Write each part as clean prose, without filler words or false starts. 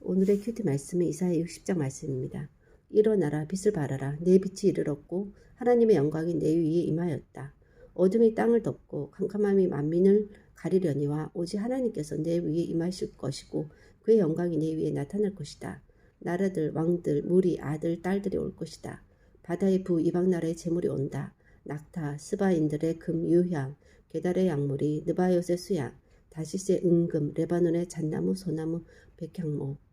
오늘의 큐티 말씀은 이사야 60장 말씀입니다. 일어나라, 빛을 발하라. 내 빛이 이르렀고 하나님의 영광이 내 위에 임하였다. 어둠이 땅을 덮고 캄캄함이 만민을 가리려니와 오직 하나님께서 내 위에 임하실 것이고 그의 영광이 내 위에 나타날 것이다. 나라들, 왕들, 무리, 아들, 딸들이 올 것이다. 바다의 부 이방 나라의 재물이 온다. 낙타, 스바인들의 금 유향, 게달의 약물이, 느바요스의 수양, 다시스의 은금, 레바논의 잣나무, 소나무, 백향목.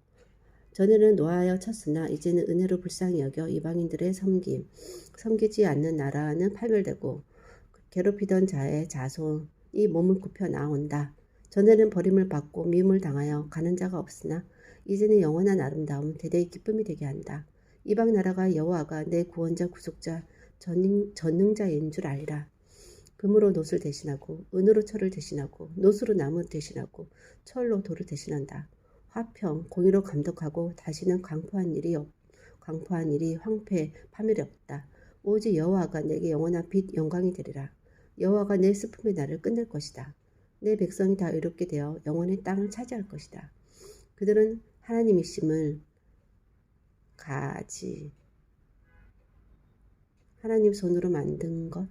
전에는 노하여 쳤으나 이제는 은혜로 불쌍히 여겨 이방인들의 섬기지 않는 나라는 파멸되고 괴롭히던 자의 자손이 몸을 굽혀 나온다. 전에는 버림을 받고 미움을 당하여 가는 자가 없으나 이제는 영원한 아름다움 대대의 기쁨이 되게 한다. 이방 나라가 여호와가 내 구원자 구속자 전능자인 줄 알리라. 금으로 놋을 대신하고 은으로 철을 대신하고 놋으로 나무 대신하고 철로 돌을 대신한다. 화평, 공의로 감독하고 다시는 광포한 일이 황폐, 파멸이 없다. 오직 여호와가 내게 영원한 빛, 영광이 되리라. 여호와가 내 슬픔의 날을 끝낼 것이다. 내 백성이 다 의롭게 되어 영원의 땅을 차지할 것이다. 그들은 하나님이심을 가지. 하나님 손으로 만든 것,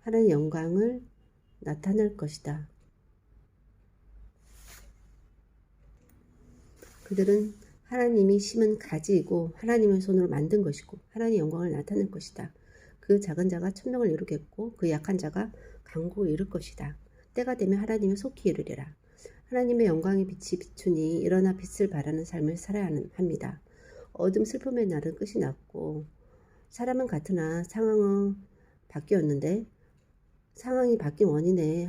하나님의 영광을 나타낼 것이다. 그들은 하나님이 심은 가지이고 하나님의 손으로 만든 것이고 하나님의 영광을 나타낼 것이다. 그 작은 자가 천명을 이루겠고 그 약한 자가 강국을 이룰 것이다. 때가 되면 하나님의 속히 이르리라. 하나님의 영광의 빛이 비추니 일어나 빛을 발하는 삶을 살아야 합니다. 어둠 슬픔의 날은 끝이 났고 사람은 같으나 상황은 바뀌었는데 상황이 바뀐 원인에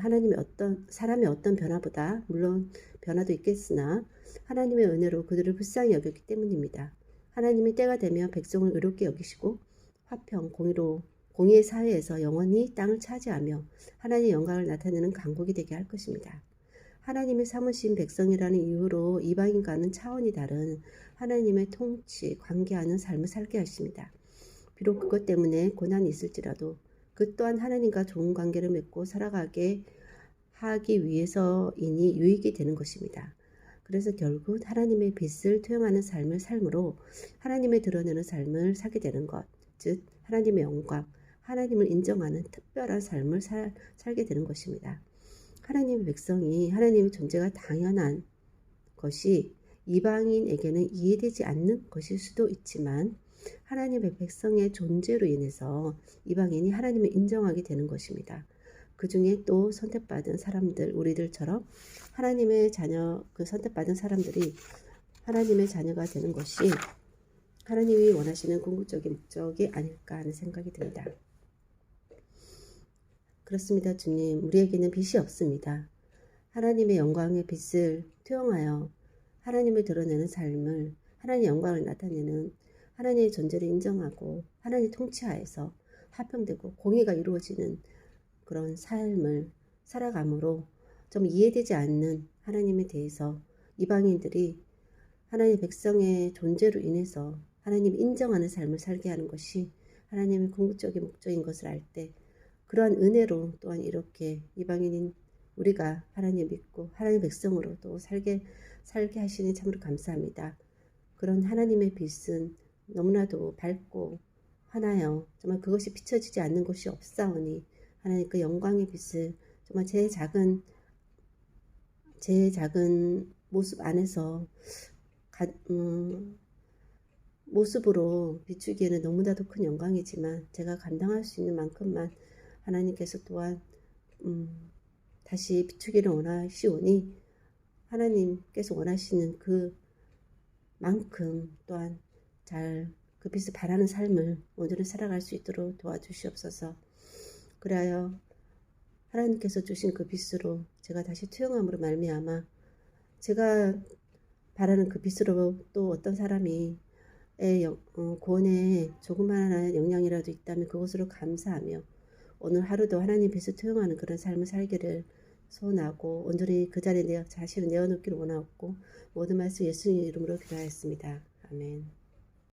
사람의 어떤 변화보다 물론 변화도 있겠으나 하나님의 은혜로 그들을 불쌍히 여겼기 때문입니다. 하나님이 때가 되면 백성을 의롭게 여기시고 화평, 공의의 사회에서 영원히 땅을 차지하며 하나님의 영광을 나타내는 강국이 되게 할 것입니다. 하나님의 삼으신 백성이라는 이유로 이방인과는 차원이 다른 하나님의 통치, 관계하는 삶을 살게 하십니다. 비록 그것 때문에 고난이 있을지라도 그 또한 하나님과 좋은 관계를 맺고 살아가게 하기 위해서이니 유익이 되는 것입니다. 그래서 결국 하나님의 빛을 투영하는 삶을 삶으로 하나님의 드러내는 삶을 살게 되는 것, 즉 하나님의 영광, 하나님을 인정하는 특별한 삶을 살게 되는 것입니다. 하나님의 백성이 하나님의 존재가 당연한 것이 이방인에게는 이해되지 않는 것일 수도 있지만 하나님의 백성의 존재로 인해서 이방인이 하나님을 인정하게 되는 것입니다. 그 중에 또 선택받은 사람들, 우리들처럼 하나님의 자녀, 그 선택받은 사람들이 하나님의 자녀가 되는 것이 하나님이 원하시는 궁극적인 목적이 아닐까 하는 생각이 듭니다. 그렇습니다, 주님. 우리에게는 빛이 없습니다. 하나님의 영광의 빛을 투영하여 하나님을 드러내는 삶을, 하나님의 영광을 나타내는 하나님의 존재를 인정하고 하나님의 통치하에서 화평되고 공의가 이루어지는 그런 삶을 살아감으로 좀 이해되지 않는 하나님에 대해서 이방인들이 하나님의 백성의 존재로 인해서 하나님을 인정하는 삶을 살게 하는 것이 하나님의 궁극적인 목적인 것을 알 때 그러한 은혜로 또한 이렇게 이방인인 우리가 하나님 믿고 하나님 백성으로 또 살게 하시니 참으로 감사합니다. 그런 하나님의 빛은 너무나도 밝고 환하여 정말 그것이 비춰지지 않는 곳이 없사오니 하나님 그 영광의 빛을 정말 제 작은 모습 안에서 모습으로 비추기에는 너무나도 큰 영광이지만 제가 감당할 수 있는 만큼만 하나님께서 또한 다시 비추기를 원하시오니 하나님께서 원하시는 그만큼 또한 잘 그 빛을 바라는 삶을 오늘은 살아갈 수 있도록 도와주시옵소서. 그리하여 하나님께서 주신 그 빛으로 제가 다시 투영함으로 말미암아 제가 바라는 그 빛으로 또 어떤 사람이 구원에 조그마한 영향이라도 있다면 그것으로 감사하며 오늘 하루도 하나님 빛을 투영하는 그런 삶을 살기를 소원하고 온전히 그 자리에 내 자신을 내어놓기를 원하옵고 모든 말씀 예수님 이름으로 기도하였습니다. 아멘.